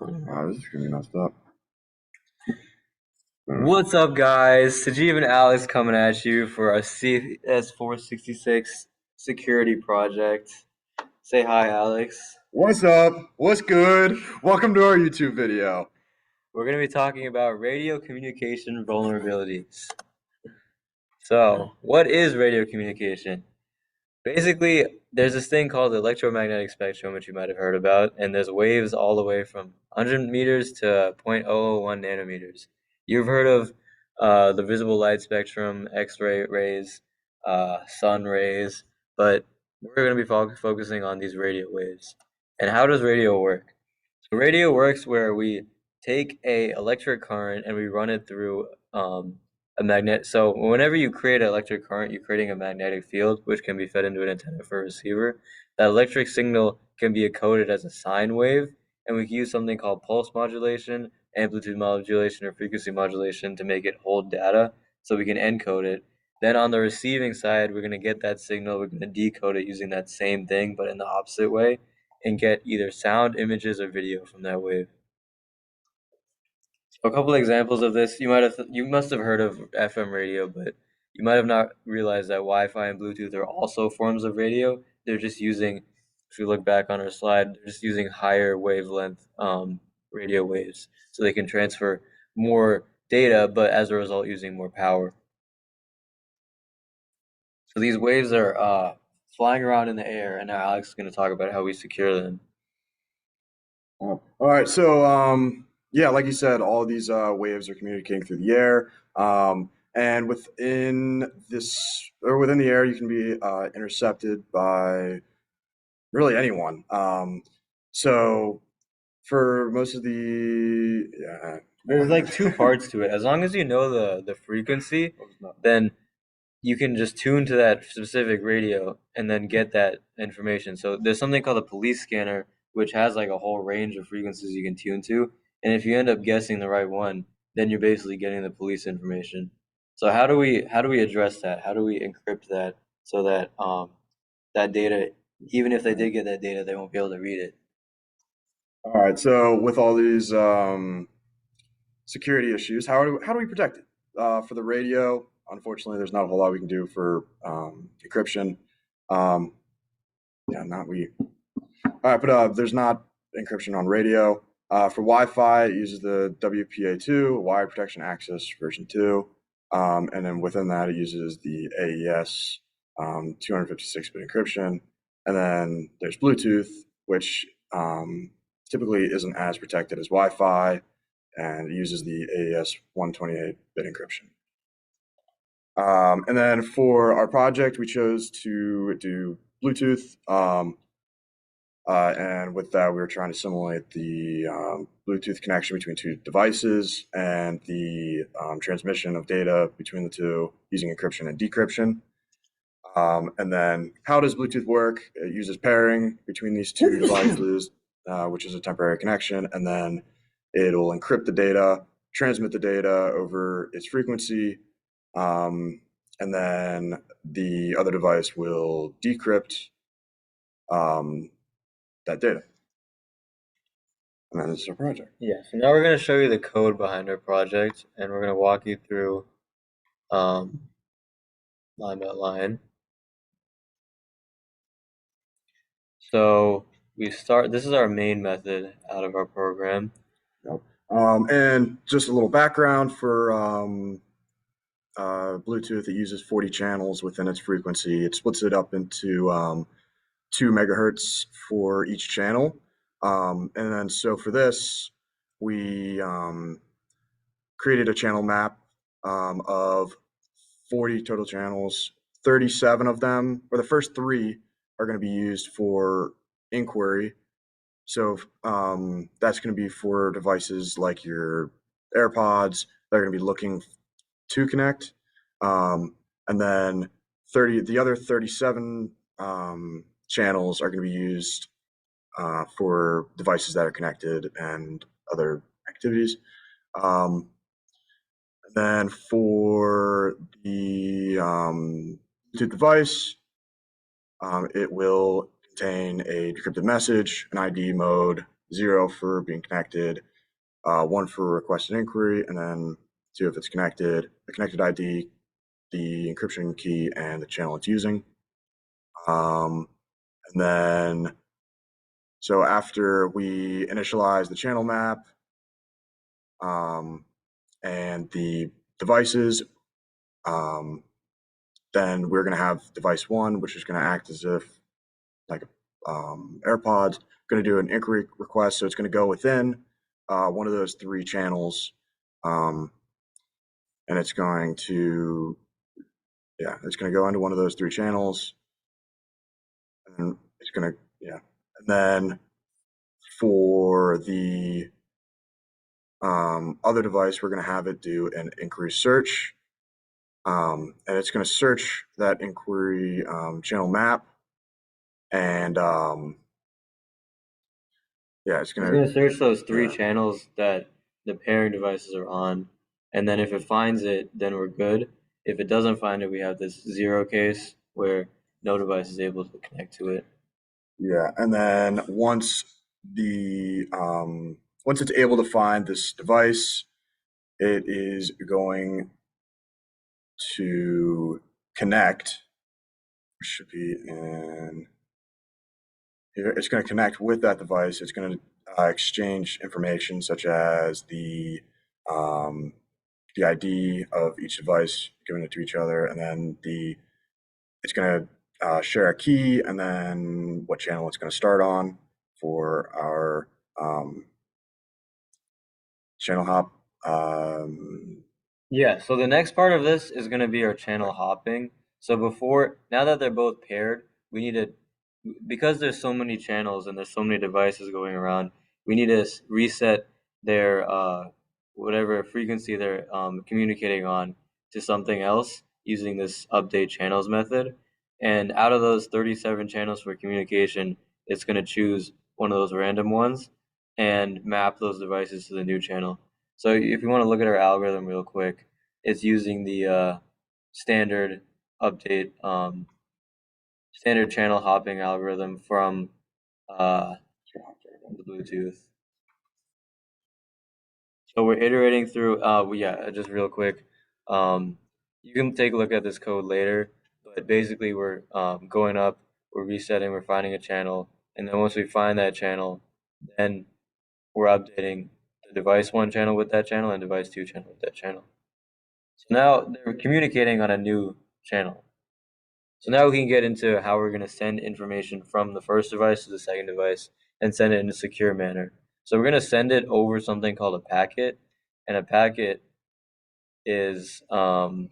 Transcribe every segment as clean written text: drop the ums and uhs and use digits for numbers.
Wow, this is gonna be messed up. What's up, guys? Sajiv and Alex coming at you for our CS466 security project. Say hi, Alex. What's up? What's good? Welcome to our YouTube video. We're going to be talking about radio communication vulnerabilities. So, what is radio communication? Basically, there's this thing called the electromagnetic spectrum, which you might have heard about, and there's waves all the way from 100 meters to 0.001 nanometers. You've heard of the visible light spectrum, X-ray rays, sun rays, but we're going to be focusing on these radio waves. And how does radio work? So radio works where we take a electric current and we run it through a magnet. So whenever you create an electric current, you're creating a magnetic field, which can be fed into an antenna for a receiver. That electric signal can be encoded as a sine wave, and we can use something called pulse modulation, amplitude modulation, or frequency modulation to make it hold data, so we can encode it. Then on the receiving side, we're going to get that signal, we're going to decode it using that same thing, but in the opposite way, and get either sound, images, or video from that wave. So a couple of examples of this, you must have heard of FM radio, but you might have not realized that Wi-Fi and Bluetooth are also forms of radio. They're just using, if you look back on our slide, they're just using higher wavelength radio waves, so they can transfer more data, but as a result, using more power. So these waves are flying around in the air, and now Alex is going to talk about how we secure them. All right, so yeah, like you said, all of these waves are communicating through the air, and within the air, you can be intercepted by really anyone. So for most of There's like two parts to it. As long as you know the frequency, then you can just tune to that specific radio and then get that information. So there's something called a police scanner, which has like a whole range of frequencies you can tune to. And if you end up guessing the right one, then you're basically getting the police information. So how do we address that? How do we encrypt that so that that data, even if they did get that data, they won't be able to read it? All right, so with all these security issues, how do we protect it? For the radio, unfortunately, there's not a whole lot we can do for encryption. Um, yeah, not we. All right, but there's not encryption on radio. For Wi-Fi, it uses the WPA2, Wire Protection Access version 2, and then within that, it uses the AES 256-bit encryption. And then there's Bluetooth, which typically isn't as protected as Wi-Fi, and it uses the AES 128-bit encryption. And then for our project, we chose to do Bluetooth. And with that, we were trying to simulate the Bluetooth connection between two devices and the transmission of data between the two using encryption and decryption. And then how does Bluetooth work? It uses pairing between these two devices, which is a temporary connection, and then it'll encrypt the data, transmit the data over its frequency, and then the other device will decrypt that data. And then this is our project. Yeah, so now we're going to show you the code behind our project, and we're going to walk you through line by line. So this is our main method out of our program. Yep. And just a little background for Bluetooth, it uses 40 channels within its frequency. It splits it up into 2 megahertz for each channel. And then so for this, we created a channel map of 40 total channels. 37 of them, or the first 3, are going to be used for inquiry. So that's going to be for devices like your AirPods. They're going to be looking to connect. And then the other 37 channels are going to be used for devices that are connected and other activities. Then for the Bluetooth device, it will contain a decrypted message, an ID mode, 0 for being connected, 1 for request and inquiry, and then 2 if it's connected, the connected ID, the encryption key, and the channel it's using. And then, so after we initialize the channel map and the devices, then we're going to have device 1, which is going to act as if like AirPods, going to do an inquiry request. So it's going to go within one of those 3 channels, and it's going to, it's going to go into one of those 3 channels, and it's going to, and then for the other device, we're going to have it do an inquiry search, and it's going to search that inquiry channel map, and it's It's going gonna to, search those 3 channels that the pairing devices are on, and then if it finds it, then we're good. If it doesn't find it, we have this 0 case where no device is able to connect to it. and then the once it's able to find this device, it is going to connect. Should be in here. It's going to connect with that device. It's going to exchange information such as the ID of each device, giving it to each other, and then it's going to share a key, and then what channel it's going to start on for our channel hop. Yeah, so the next part of this is going to be our channel hopping. So now that they're both paired, we need to, because there's so many channels and there's so many devices going around, we need to reset their whatever frequency they're communicating on to something else using this update channels method. And out of those 37 channels for communication, it's going to choose one of those random ones and map those devices to the new channel. So if you want to look at our algorithm real quick, it's using the standard update, standard channel hopping algorithm from the Bluetooth. So we're iterating through, just real quick. You can take a look at this code later, but basically we're going up, we're resetting, we're finding a channel, and then once we find that channel, then we're updating the device 1 channel with that channel and device 2 channel with that channel. So now they're communicating on a new channel. So now we can get into how we're going to send information from the first device to the second device and send it in a secure manner. So we're going to send it over something called a packet, and a packet is going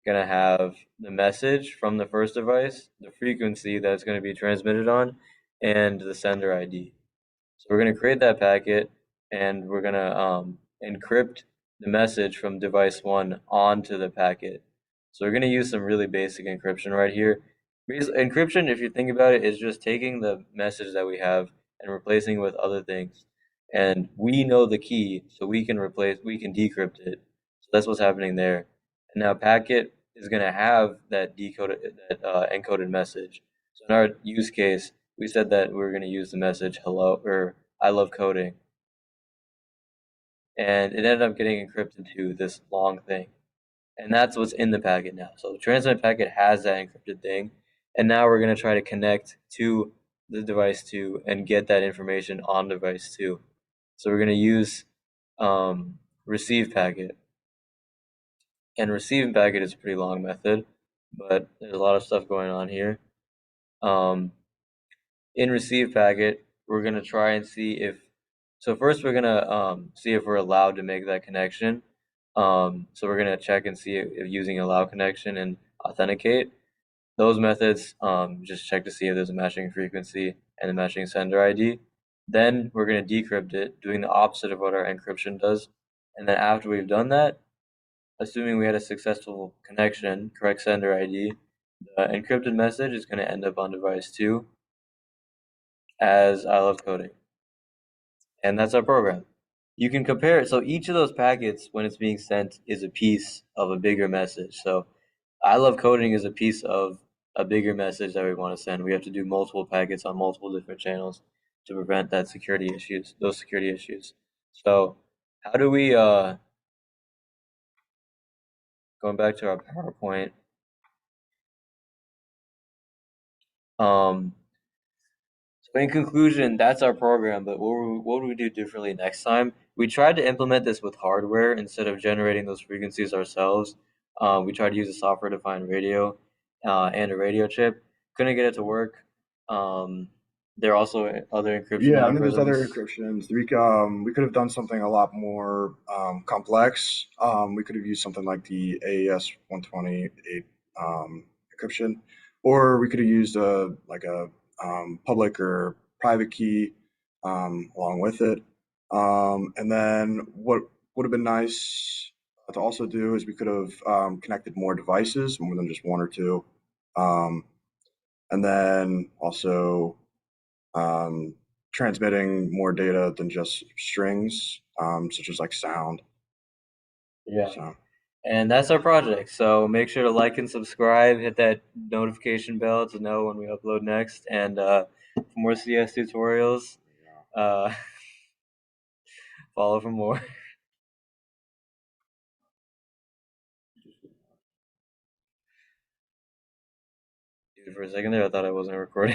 to have the message from the first device, the frequency that it's going to be transmitted on, and the sender ID. So we're going to create that packet, and we're going to encrypt the message from device 1 onto the packet. So we're going to use some really basic encryption right here. Encryption, if you think about it, is just taking the message that we have and replacing it with other things. And we know the key, so we can decrypt it. So that's what's happening there. And now packet is going to have that encoded message. So in our use case, we said that we were going to use the message hello or I love coding. And it ended up getting encrypted to this long thing. And that's what's in the packet now. So the transmit packet has that encrypted thing. And now we're going to try to connect to the device 2 and get that information on device 2. So we're going to use receive packet. And receiving packet is a pretty long method, but there's a lot of stuff going on here. In receive packet, we're going to try and see if, so first we're going to see if we're allowed to make that connection. So we're going to check and see if using allow connection and authenticate. Those methods just check to see if there's a matching frequency and a matching sender ID. Then we're going to decrypt it, doing the opposite of what our encryption does. And then after we've done that, assuming we had a successful connection, correct sender ID, the encrypted message is going to end up on device 2 as I love coding. And that's our program. You can compare it. So each of those packets, when it's being sent, is a piece of a bigger message. So I love coding is a piece of a bigger message that we want to send, we have to do multiple packets on multiple different channels to prevent those security issues. So how do we going back to our PowerPoint, um so in conclusion, that's our program, but what would we do differently next time? We tried to implement this with hardware instead of generating those frequencies ourselves. We tried to use a software-defined radio and a radio chip. Couldn't get it to work. Um, there are also other encryption Yeah, I mean, there's other algorithms. encryptions. We could have done something a lot more complex. We could have used something like the AES 128 encryption, or we could have used a public or private key along with it. And then what would have been nice to also do is we could have connected more devices, more than just one or two, um, and then also um, transmitting more data than just strings, such as like sound. Yeah. So And that's our project. So make sure to like and subscribe, hit that notification bell to know when we upload next. And for more CS tutorials, uh, follow for more. Dude, for a second there, I thought I wasn't recording.